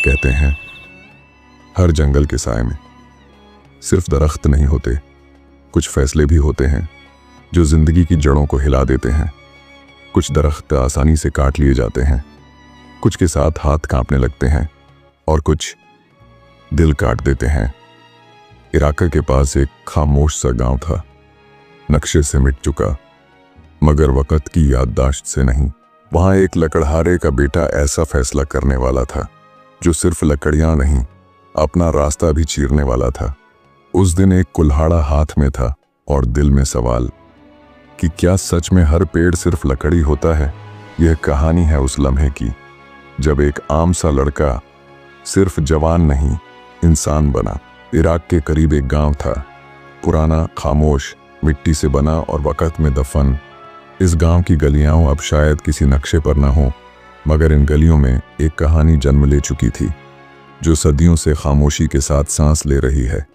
कहते हैं हर जंगल के साए में सिर्फ दरख्त नहीं होते, कुछ फैसले भी होते हैं जो जिंदगी की जड़ों को हिला देते हैं। कुछ दरख्त आसानी से काट लिए जाते हैं, कुछ के साथ हाथ कांपने लगते हैं और कुछ दिल काट देते हैं। इराका के पास एक खामोश सा गांव था, नक्शे से मिट चुका मगर वक़्त की याददाश्त से नहीं। वहां एक लकड़हारे का बेटा ऐसा फैसला करने वाला था जो सिर्फ लकड़ियां नहीं, अपना रास्ता भी चीरने वाला था। उस दिन एक कुल्हाड़ा हाथ में था और दिल में सवाल कि क्या सच में हर पेड़ सिर्फ लकड़ी होता है। यह कहानी है उस लम्हे की जब एक आम सा लड़का सिर्फ जवान नहीं, इंसान बना। इराक के करीब एक गांव था, पुराना, खामोश, मिट्टी से बना और वक़्त में दफन। इस गांव की गलियां अब शायद किसी नक्शे पर ना हो, मगर इन गलियों में एक कहानी जन्म ले चुकी थी जो सदियों से खामोशी के साथ सांस ले रही है।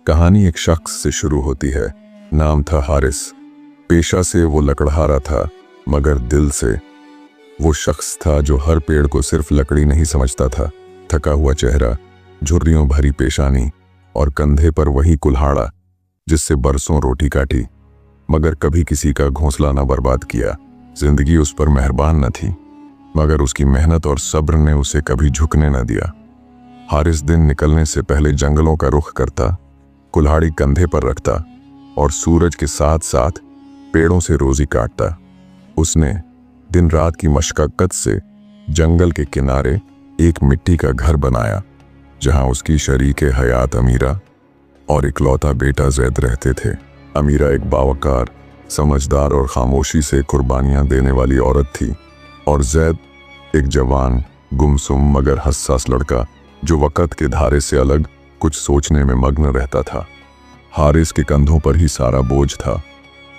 कहानी एक शख्स से शुरू होती है। नाम था हारिस। पेशा से वो लकड़हारा था, मगर दिल से वो शख्स था जो हर पेड़ को सिर्फ लकड़ी नहीं समझता था। थका हुआ चेहरा, झुर्रियों भरी पेशानी और कंधे पर वही कुल्हाड़ा जिससे बरसों रोटी काटी, मगर कभी किसी का घोंसला न बर्बाद किया। जिंदगी उस पर मेहरबान न थी, मगर उसकी मेहनत और सब्र ने उसे कभी झुकने न दिया। हारिस दिन निकलने से पहले जंगलों का रुख करता, कुल्हाड़ी कंधे पर रखता और सूरज के साथ साथ पेड़ों से रोजी काटता। उसने दिन रात की मशक्कत से जंगल के किनारे एक मिट्टी का घर बनाया जहां उसकी शरीके हयात अमीरा और इकलौता बेटा जैद रहते थे। अमीरा एक बावकार, समझदार और खामोशी से कुर्बानियां देने वाली औरत थी और जैद एक जवान, गुमसुम मगर हसास लड़का जो वक़्त के धारे से अलग कुछ सोचने में मग्न रहता था। हारिस के कंधों पर ही सारा बोझ था,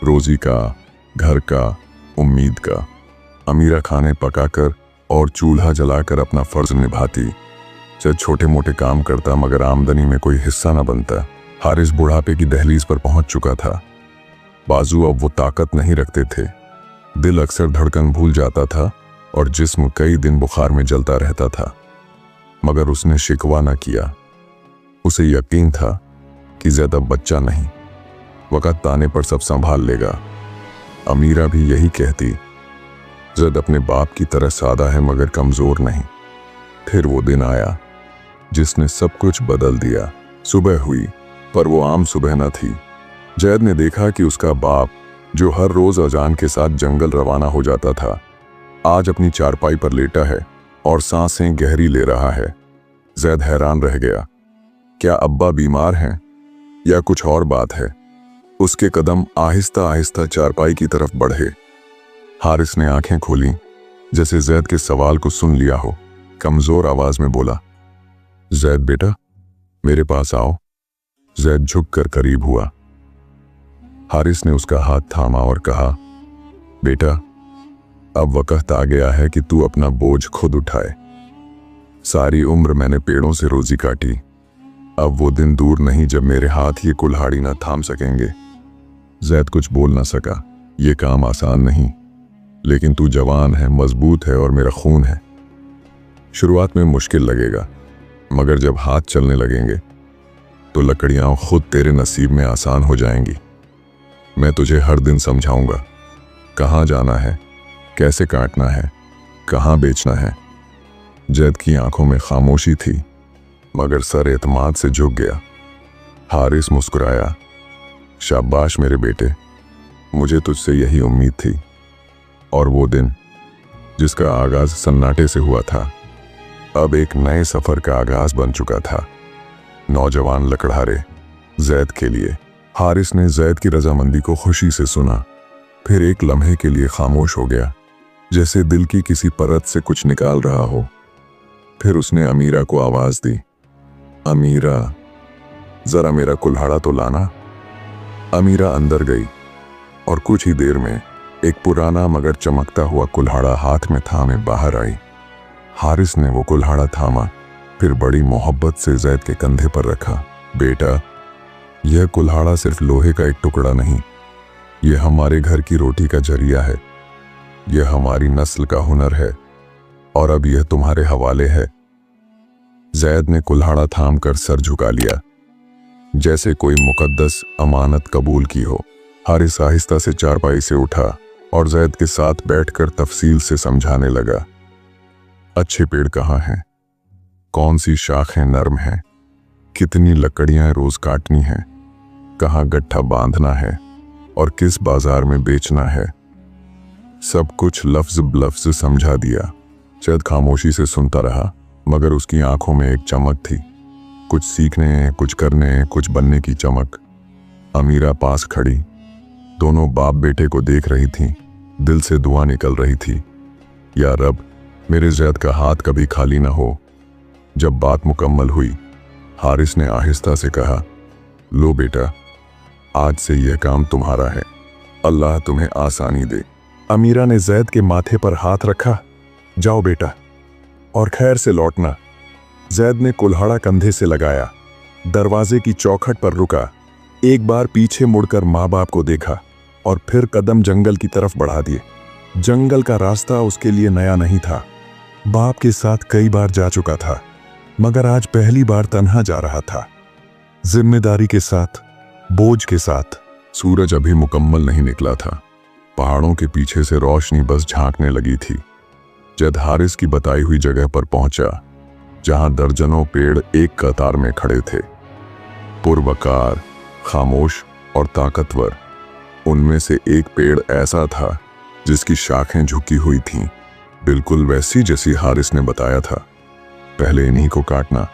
रोजी का, घर का, उम्मीद का। अमीरा खाने पकाकर और चूल्हा जलाकर अपना फर्ज निभाती, चाहे छोटे मोटे काम करता मगर आमदनी में कोई हिस्सा न बनता। हारिस बुढ़ापे की दहलीज पर पहुंच चुका था। बाजू अब वो ताकत नहीं रखते थे, दिल अक्सर धड़कन भूल जाता था और जिस्म कई दिन बुखार में जलता रहता था, मगर उसने शिकवा न किया। उसे यकीन था कि ज्यादा बच्चा नहीं, वक़्त आने पर सब संभाल लेगा। अमीरा भी यही कहती। जैद अपने बाप की तरह सादा है मगर कमजोर नहीं। फिर वो दिन आया जिसने सब कुछ बदल दिया। सुबह हुई, पर वो आम सुबह न थी। जैद ने देखा कि उसका बाप, जो हर रोज अजान के साथ जंगल रवाना हो जाता था, आज अपनी चारपाई पर लेटा है और सांसें गहरी ले रहा है। जैद हैरान रह गया। क्या अब्बा बीमार हैं या कुछ और बात है? उसके कदम आहिस्ता आहिस्ता चारपाई की तरफ बढ़े। हारिस ने आंखें खोली, जैसे जैद के सवाल को सुन लिया हो। कमजोर आवाज में बोला, जैद बेटा, मेरे पास आओ। जैद झुककर करीब हुआ। हारिस ने उसका हाथ थामा और कहा, बेटा, अब वक़्त आ गया है कि तू अपना बोझ खुद उठाए। सारी उम्र मैंने पेड़ों से रोजी काटी, अब वो दिन दूर नहीं जब मेरे हाथ ये कुल्हाड़ी ना थाम सकेंगे। जैद कुछ बोल ना सका। ये काम आसान नहीं, लेकिन तू जवान है, मजबूत है और मेरा खून है। शुरुआत में मुश्किल लगेगा, मगर जब हाथ चलने लगेंगे तो लकड़ियां खुद तेरे नसीब में आसान हो जाएंगी। मैं तुझे हर दिन समझाऊंगा कहाँ जाना है, कैसे काटना है, कहाँ बेचना है। जैद की आंखों में खामोशी थी, मगर सर एतमाद से झुक गया। हारिस मुस्कुराया, शाबाश मेरे बेटे, मुझे तुझसे यही उम्मीद थी। और वो दिन जिसका आगाज सन्नाटे से हुआ था, अब एक नए सफर का आगाज बन चुका था। नौजवान लकड़हारे जैद के लिए। हारिस ने जैद की रजामंदी को खुशी से सुना, फिर एक लम्हे के लिए खामोश हो गया, जैसे दिल की किसी परत से कुछ निकाल रहा हो। फिर उसने अमीरा को आवाज दी, अमीरा, जरा मेरा कुल्हाड़ा तो लाना। अमीरा अंदर गई और कुछ ही देर में एक पुराना मगर चमकता हुआ कुल्हाड़ा हाथ में थामे बाहर आई। हारिस ने वो कुल्हाड़ा थामा, फिर बड़ी मोहब्बत से जैद के कंधे पर रखा। बेटा, यह कुल्हाड़ा सिर्फ लोहे का एक टुकड़ा नहीं, यह हमारे घर की रोटी का जरिया है, यह हमारी नस्ल का हुनर है और अब यह तुम्हारे हवाले है। जैद ने कुल्हाड़ा थाम कर सर झुका लिया, जैसे कोई मुकद्दस अमानत कबूल की हो। हारिस आहिस्ता से चारपाई से उठा और जैद के साथ बैठकर तफसील से समझाने लगा। अच्छे पेड़ कहाँ हैं, कौन सी शाखें नर्म हैं, कितनी लकड़ियां रोज काटनी हैं, कहाँ गट्ठा बांधना है और किस बाजार में बेचना है। सब कुछ लफ्ज बलफ्ज समझा दिया। जैद खामोशी से सुनता रहा, मगर उसकी आंखों में एक चमक थी, कुछ सीखने, कुछ करने, कुछ बनने की चमक। अमीरा पास खड़ी, दोनों बाप बेटे को देख रही थीं। दिल से दुआ निकल रही थी, या रब, मेरे जैद का हाथ कभी खाली ना हो। जब बात मुकम्मल हुई, हारिस ने आहिस्ता से कहा, लो बेटा, आज से यह काम तुम्हारा है, अल्लाह तुम्हें आसानी दे। अमीरा ने जैद के माथे पर हाथ रखा। जाओ बेटा, और खैर से लौटना। जैद ने कुल्हाड़ा कंधे से लगाया, दरवाजे की चौखट पर रुका, एक बार पीछे मुड़कर माँ बाप को देखा और फिर कदम जंगल की तरफ बढ़ा दिए। जंगल का रास्ता उसके लिए नया नहीं था, बाप के साथ कई बार जा चुका था, मगर आज पहली बार तन्हा जा रहा था, जिम्मेदारी के साथ, बोझ के साथ। सूरज अभी मुकम्मल नहीं निकला था, पहाड़ों के पीछे से रोशनी बस झांकने लगी थी। जैद हारिस की बताई हुई जगह पर पहुंचा, जहां दर्जनों पेड़ एक कतार में खड़े थे, पुरवकार, खामोश और ताकतवर। उनमें से एक पेड़ ऐसा था जिसकी शाखें झुकी हुई थीं, बिल्कुल वैसी जैसी हारिस ने बताया था। पहले इन्हीं को काटना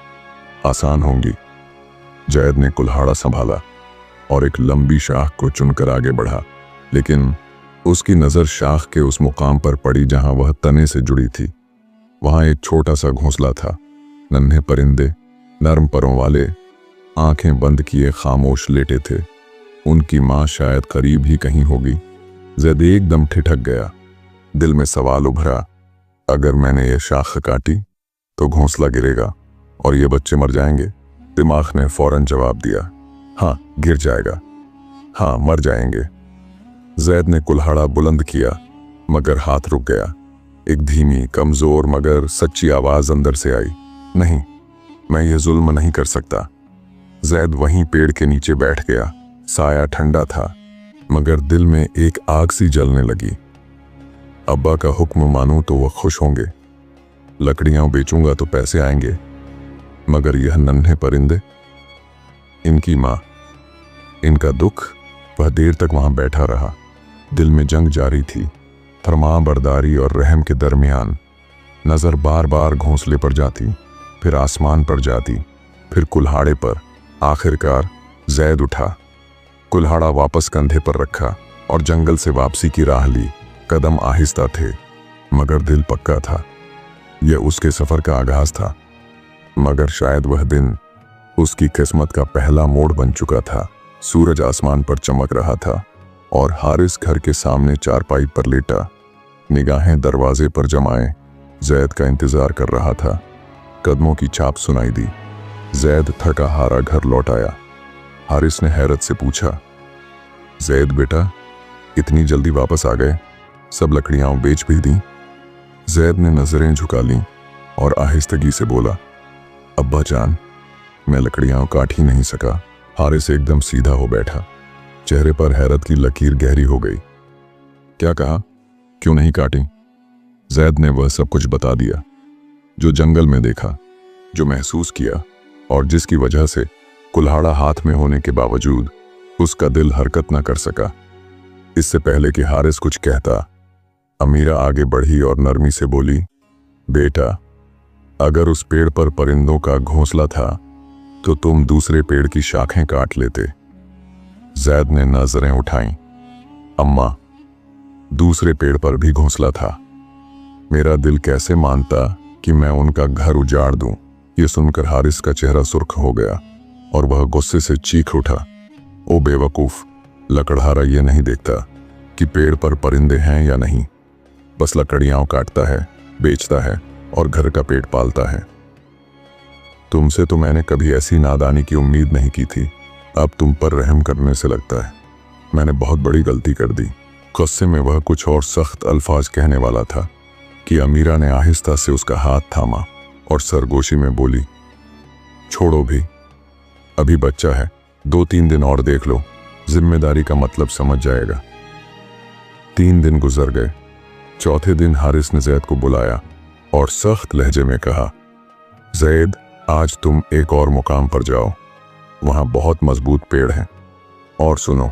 आसान होंगी। जैद ने कुल्हाड़ा संभाला और एक लंबी शाख को चुनकर आगे बढ़ा, लेकिन उसकी नजर शाख के उस मुकाम पर पड़ी जहां वह तने से जुड़ी थी। वहां एक छोटा सा घोंसला था। नन्हे परिंदे नरम परों वाले, आंखें बंद किए खामोश लेटे थे। उनकी मां शायद करीब ही कहीं होगी। जैद एकदम ठिठक गया। दिल में सवाल उभरा, अगर मैंने ये शाख काटी तो घोंसला गिरेगा और ये बच्चे मर जाएंगे। दिमाग ने फौरन जवाब दिया, हाँ गिर जाएगा, हाँ मर जाएंगे। जैद ने कुल्हाड़ा बुलंद किया, मगर हाथ रुक गया। एक धीमी, कमजोर मगर सच्ची आवाज अंदर से आई, नहीं, मैं ये जुल्म नहीं कर सकता। जैद वहीं पेड़ के नीचे बैठ गया। साया ठंडा था, मगर दिल में एक आग सी जलने लगी। अब्बा का हुक्म मानूं तो वह खुश होंगे, लकड़ियां बेचूंगा तो पैसे आएंगे, मगर यह नन्हे परिंदे, इनकी मां, इनका दुख। वह देर तक वहां बैठा रहा। दिल में जंग जारी थी, फरमा बरदारी और रहम के दरमियान। नजर बार बार घोंसले पर जाती, फिर आसमान पर जाती, फिर कुल्हाड़े पर। आखिरकार जैद उठा, कुल्हाड़ा वापस कंधे पर रखा और जंगल से वापसी की राह ली। कदम आहिस्ता थे, मगर दिल पक्का था। यह उसके सफर का आगाज था, मगर शायद वह दिन उसकी किस्मत का पहला मोड़ बन चुका था। सूरज आसमान पर चमक रहा था और हारिस घर के सामने चारपाई पर लेटा, निगाहें दरवाजे पर जमाए, जैद का इंतजार कर रहा था। कदमों की छाप सुनाई दी। जैद थका हारा घर लौट आया। हारिस ने हैरत से पूछा, जैद बेटा, इतनी जल्दी वापस आ गए? सब लकड़ियां बेच भी दी? जैद ने नजरें झुका लीं और आहिस्तगी से बोला, अब्बा जान, मैं लकड़ियां काट ही नहीं सका। हारिस एकदम सीधा हो बैठा, चेहरे पर हैरत की लकीर गहरी हो गई। क्या कहा, क्यों नहीं काटी? जैद ने वह सब कुछ बता दिया, जो जंगल में देखा, जो महसूस किया और जिसकी वजह से कुल्हाड़ा हाथ में होने के बावजूद उसका दिल हरकत न कर सका। इससे पहले कि हारिस कुछ कहता, अमीरा आगे बढ़ी और नरमी से बोली, बेटा, अगर उस पेड़ पर परिंदों का घोंसला था तो तुम दूसरे पेड़ की शाखें काट लेते। जैद ने नजरें उठाईं। अम्मा, दूसरे पेड़ पर भी घोंसला था। मेरा दिल कैसे मानता कि मैं उनका घर उजाड़ दूं। यह सुनकर हारिस का चेहरा सुर्ख हो गया और वह गुस्से से चीख उठा, ओ बेवकूफ, लकड़हारा ये नहीं देखता कि पेड़ पर परिंदे हैं या नहीं, बस लकड़ियां काटता है, बेचता है और घर का पेट पालता है। तुमसे तो मैंने कभी ऐसी नादानी की उम्मीद नहीं की थी। अब तुम पर रहम करने से लगता है मैंने बहुत बड़ी गलती कर दी। गुस्से में वह कुछ और सख्त अल्फाज कहने वाला था कि अमीरा ने आहिस्ता से उसका हाथ थामा और सरगोशी में बोली, छोड़ो भी, अभी बच्चा है, 2-3 दिन और देख लो, जिम्मेदारी का मतलब समझ जाएगा। 3 दिन गुजर गए। चौथे दिन हारिस ने जैद को बुलाया और सख्त लहजे में कहा, जैद, आज तुम एक और मुकाम पर जाओ, वहां बहुत मजबूत पेड़ हैं। और सुनो,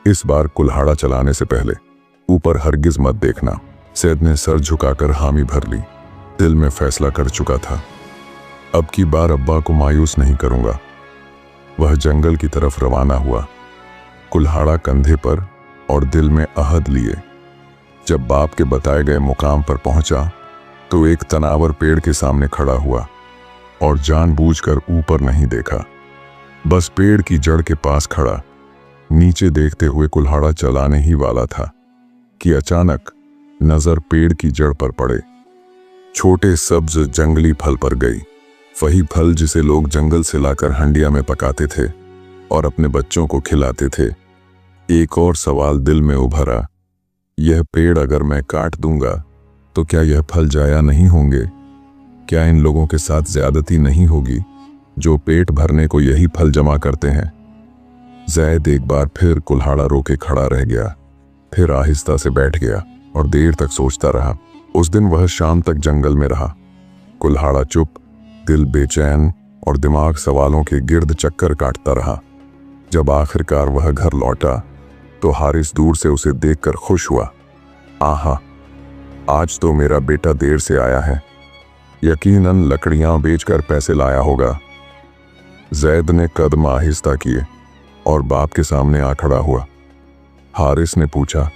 इस बार कुल्हाड़ा चलाने से पहले ऊपर हरगिज मत देखना। जैद ने सर झुकाकर हामी भर ली। दिल में फैसला कर चुका था, अब की बार अब्बा को मायूस नहीं करूंगा। वह जंगल की तरफ रवाना हुआ, कुल्हाड़ा कंधे पर और दिल में अहद लिए। जब बाप के बताए गए मुकाम पर पहुंचा तो एक तनावर पेड़ के सामने खड़ा हुआ और जानबूझकर ऊपर नहीं देखा, बस पेड़ की जड़ के पास खड़ा नीचे देखते हुए कुल्हाड़ा चलाने ही वाला था कि अचानक नजर पेड़ की जड़ पर पड़े। छोटे सब्ज जंगली फल पर गई, वही फल जिसे लोग जंगल से लाकर हंडिया में पकाते थे और अपने बच्चों को खिलाते थे। एक और सवाल दिल में उभरा, यह पेड़ अगर मैं काट दूंगा तो क्या यह फल जाया नहीं होंगे? क्या इन लोगों के साथ ज्यादती नहीं होगी जो पेट भरने को यही फल जमा करते हैं? जैद एक बार फिर कुल्हाड़ा रोके खड़ा रह गया, फिर आहिस्ता से बैठ गया और देर तक सोचता रहा। उस दिन वह शाम तक जंगल में रहा, कुल्हाड़ा चुप, दिल बेचैन और दिमाग सवालों के गिर्द चक्कर काटता रहा। जब आखिरकार वह घर लौटा तो हारिस दूर से उसे देखकर खुश हुआ। आहा, आज तो मेरा बेटा देर से आया है, यकीनन लकड़ियां बेचकर पैसे लाया होगा। जैद ने कदम आहिस्ता किए और बाप के सामने आ खड़ा हुआ। हारिस ने पूछा,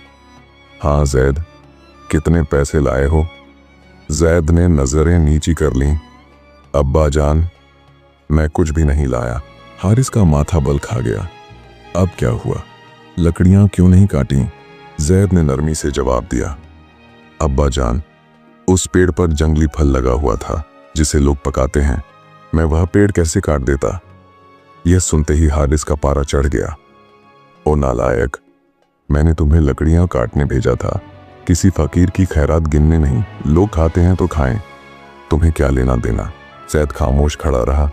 हाँ जैद, कितने पैसे लाए हो? जैद ने नजरें नीची कर लीं। अब्बा जान, मैं कुछ भी नहीं लाया। हारिस का माथा बल खा गया। अब क्या हुआ, लकड़ियां क्यों नहीं काटी? जैद ने नरमी से जवाब दिया, अब्बा जान, उस पेड़ पर जंगली फल लगा हुआ था जिसे लोग पकाते हैं, मैं वह पेड़ कैसे काट देता? यह सुनते ही हारिस का पारा चढ़ गया। ओ नालायक, मैंने तुम्हें लकड़ियां काटने भेजा था, किसी फकीर की खैरात गिनने नहीं। लोग खाते हैं तो खाएं, तुम्हें क्या लेना देना? जैद खामोश खड़ा रहा,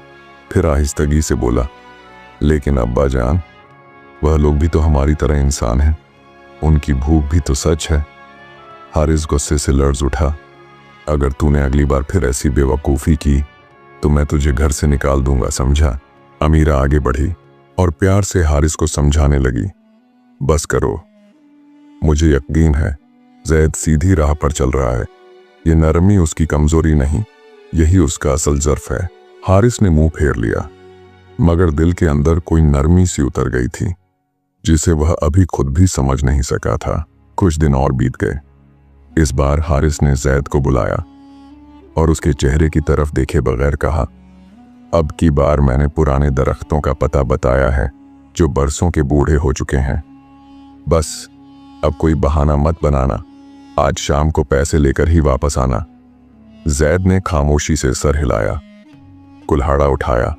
फिर आहिस्तगी से बोला, लेकिन अब्बा जान, वह लोग भी तो हमारी तरह इंसान हैं, उनकी भूख भी तो सच है। हारिस गुस्से से लर्ज उठा, अगर तूने अगली बार फिर ऐसी बेवकूफ़ी की तो मैं तुझे घर से निकाल दूंगा, समझा? अमीरा आगे बढ़ी और प्यार से हारिस को समझाने लगी, बस करो, मुझे यकीन है जैद सीधी राह पर चल रहा है। ये नरमी उसकी कमजोरी नहीं, यही उसका असल ज़र्फ है। हारिस ने मुंह फेर लिया, मगर दिल के अंदर कोई नरमी सी उतर गई थी जिसे वह अभी खुद भी समझ नहीं सका था। कुछ दिन और बीत गए। इस बार हारिस ने जैद को बुलाया और उसके चेहरे की तरफ देखे बगैर कहा, अब की बार मैंने पुराने दरख्तों का पता बताया है जो बरसों के बूढ़े हो चुके हैं। बस अब कोई बहाना मत बनाना, आज शाम को पैसे लेकर ही वापस आना। जैद ने खामोशी से सर हिलाया, कुल्हाड़ा उठाया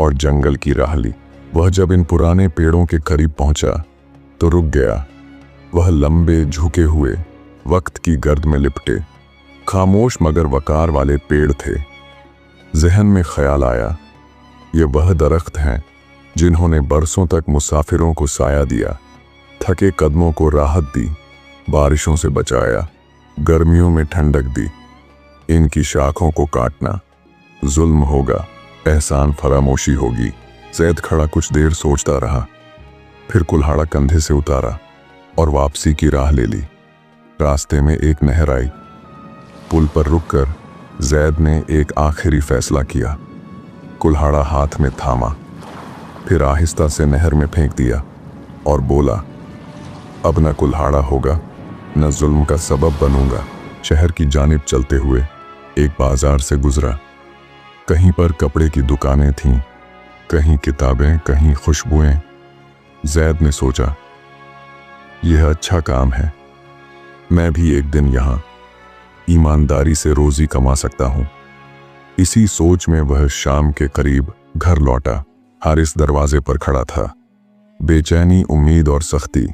और जंगल की राह ली। वह जब इन पुराने पेड़ों के करीब पहुंचा तो रुक गया। वह लंबे झुके हुए वक्त की गर्द में लिपटे खामोश मगर वकार वाले पेड़ थे। जहन में ख्याल आया, ये वह दरख्त हैं जिन्होंने बरसों तक मुसाफिरों को साया दिया, थके कदमों को राहत दी, बारिशों से बचाया, गर्मियों में ठंडक दी। इनकी शाखों को काटना जुल्म होगा, एहसान फरामोशी होगी। जैद खड़ा कुछ देर सोचता रहा, फिर कुल्हाड़ा कंधे से उतारा और वापसी की राह ले ली। रास्ते में एक नहर आई। पुल पर रुककर जैद ने एक आखिरी फैसला किया। कुल्हाड़ा हाथ में थामा, फिर आहिस्ता से नहर में फेंक दिया और बोला, अब न कुल्हाड़ा होगा न जुल्म का सबब बनूंगा। शहर की जानिब चलते हुए एक बाजार से गुजरा। कहीं पर कपड़े की दुकानें थीं, कहीं किताबें, कहीं खुशबुएं। जैद ने सोचा, यह अच्छा काम है, मैं भी एक दिन यहाँ ईमानदारी से रोजी कमा सकता हूँ। इसी सोच में वह शाम के करीब घर लौटा। हारिस दरवाजे पर खड़ा था। बेचैनी, उम्मीद और सख्ती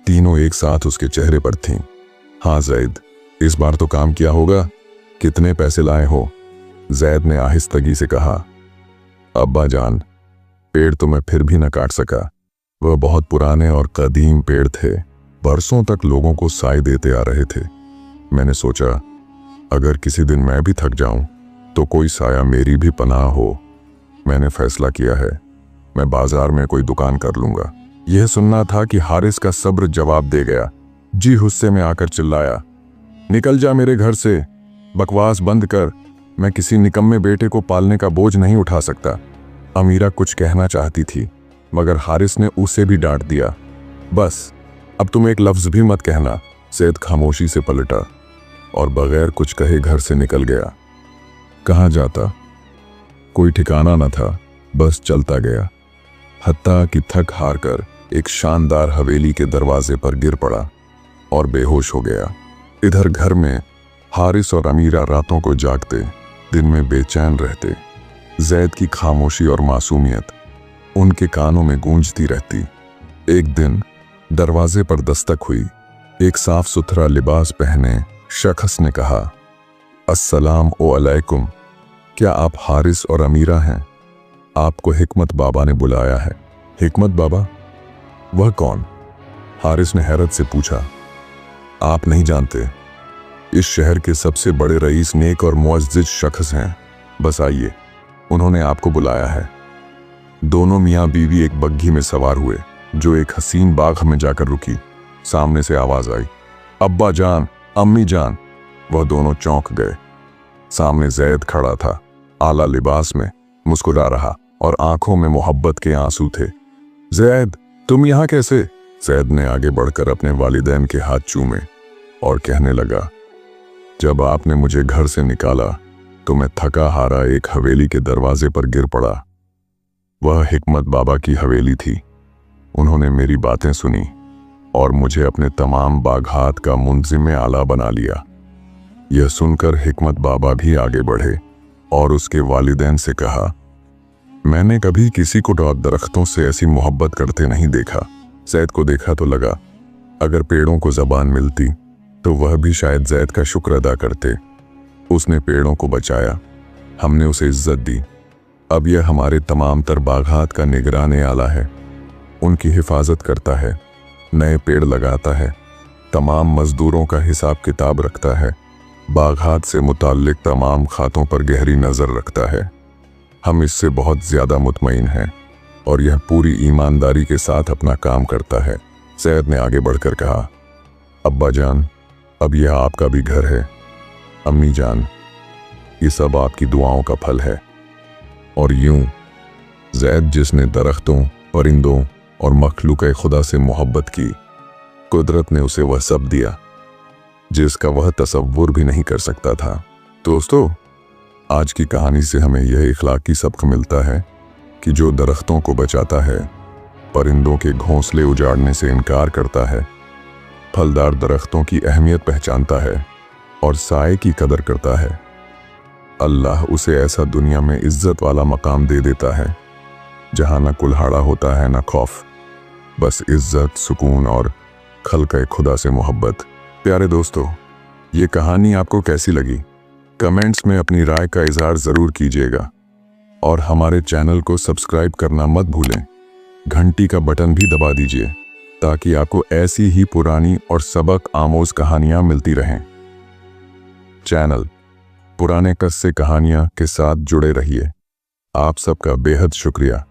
तीनों एक साथ उसके चेहरे पर थीं। हाँ जैद, इस बार तो काम किया होगा, कितने पैसे लाए हो? जैद ने आहिस्तगी से कहा, अब्बा जान, पेड़ तो मैं फिर भी न काट सका। वह बहुत पुराने और कदीम पेड़ थे, बरसों तक लोगों को साए देते आ रहे थे। मैंने सोचा अगर किसी दिन मैं भी थक जाऊं तो कोई साया मेरी भी पनाह हो। मैंने फैसला किया है, मैं बाजार में कोई दुकान कर लूंगा। यह सुनना था कि हारिस का सब्र जवाब दे गया। जी गुस्से में आकर चिल्लाया, निकल जा मेरे घर से, बकवास बंद कर। मैं किसी निकम्मे बेटे को पालने का बोझ नहीं उठा सकता। अमीरा कुछ कहना चाहती थी मगर हारिस ने उसे भी डांट दिया। बस अब तुम एक लफ्ज भी मत कहना। सैयद खामोशी से पलटा और बगैर कुछ कहे घर से निकल गया। कहाँ जाता? कोई ठिकाना न था, बस चलता गया, हत्ता कि थक हार कर एक शानदार हवेली के दरवाजे पर गिर पड़ा और बेहोश हो गया। इधर घर में हारिस और अमीरा रातों को जागते, दिन में बेचैन रहते। जैद की खामोशी और मासूमियत उनके कानों में गूंजती रहती। एक दिन दरवाजे पर दस्तक हुई। एक साफ सुथरा लिबास पहने शख्स ने कहा, अस्सलाम अलैकुम, क्या आप हारिस और अमीरा हैं? आपको हिकमत बाबा ने बुलाया है। हिकमत बाबा? वह कौन? हारिस ने हैरत से पूछा। आप नहीं जानते? इस शहर के सबसे बड़े रईस, नेक और मुअज्जिज शख्स हैं। बस आइए, उन्होंने आपको बुलाया है। दोनों मियाँ बीवी एक बग्घी में सवार हुए जो एक हसीन बाग में जाकर रुकी। सामने से आवाज आई, अब्बा जान, अम्मी जान। वह दोनों चौंक गए। सामने जैद खड़ा था, आला लिबास में, मुस्कुरा रहा और आंखों में मोहब्बत के आंसू थे। जैद, तुम यहाँ कैसे? जैद ने आगे बढ़कर अपने वालिदैन के हाथ चूमे और कहने लगा, जब आपने मुझे घर से निकाला तो मैं थका हारा एक हवेली के दरवाजे पर गिर पड़ा। वह हिकमत बाबा की हवेली थी। उन्होंने मेरी बातें सुनी और मुझे अपने तमाम बागात का मुंजिम आला बना लिया। यह सुनकर हिकमत बाबा भी आगे बढ़े और उसके वालिदैन से कहा, मैंने कभी किसी को दरख्तों से ऐसी मोहब्बत करते नहीं देखा। जैद को देखा तो लगा अगर पेड़ों को ज़बान मिलती तो वह भी शायद जैद का शुक्र अदा करते। उसने पेड़ों को बचाया, हमने उसे इज्जत दी। अब यह हमारे तमाम तर बागात का निगरान आला है। उनकी हिफाजत करता है, नए पेड़ लगाता है, तमाम मजदूरों का हिसाब किताब रखता है, बागात से मुताल्लिक तमाम खातों पर गहरी नज़र रखता है। हम इससे बहुत ज़्यादा मुतमईन हैं और यह पूरी ईमानदारी के साथ अपना काम करता है। सैयद ने आगे बढ़कर कहा, अब्बा जान, अब यह आपका भी घर है। अम्मी जान, ये सब आपकी दुआओं का फल है। और यूं जैद जिसने दरख्तों, परिंदों और मखलूक खुदा से मोहब्बत की, कुदरत ने उसे वह सब दिया जिसका वह तसव्वुर भी नहीं कर सकता था। दोस्तों, आज की कहानी से हमें यह इखलाकी सबक मिलता है कि जो दरख्तों को बचाता है, परिंदों के घोंसले उजाड़ने से इनकार करता है, फलदार दरख्तों की अहमियत पहचानता है और साए की कदर करता है, अल्लाह उसे ऐसा दुनिया में इज्जत वाला मकाम दे देता है जहां न कुल्हाड़ा होता है न खौफ, बस इज्जत, सुकून और खल्क़े खुदा से मोहब्बत। प्यारे दोस्तों, ये कहानी आपको कैसी लगी? कमेंट्स में अपनी राय का इजहार ज़रूर कीजिएगा और हमारे चैनल को सब्सक्राइब करना मत भूलें। घंटी का बटन भी दबा दीजिए ताकि आपको ऐसी ही पुरानी और सबक आमोज कहानियाँ मिलती रहें। चैनल पुराने किस्से कहानियाँ के साथ जुड़े रहिए। आप सबका बेहद शुक्रिया।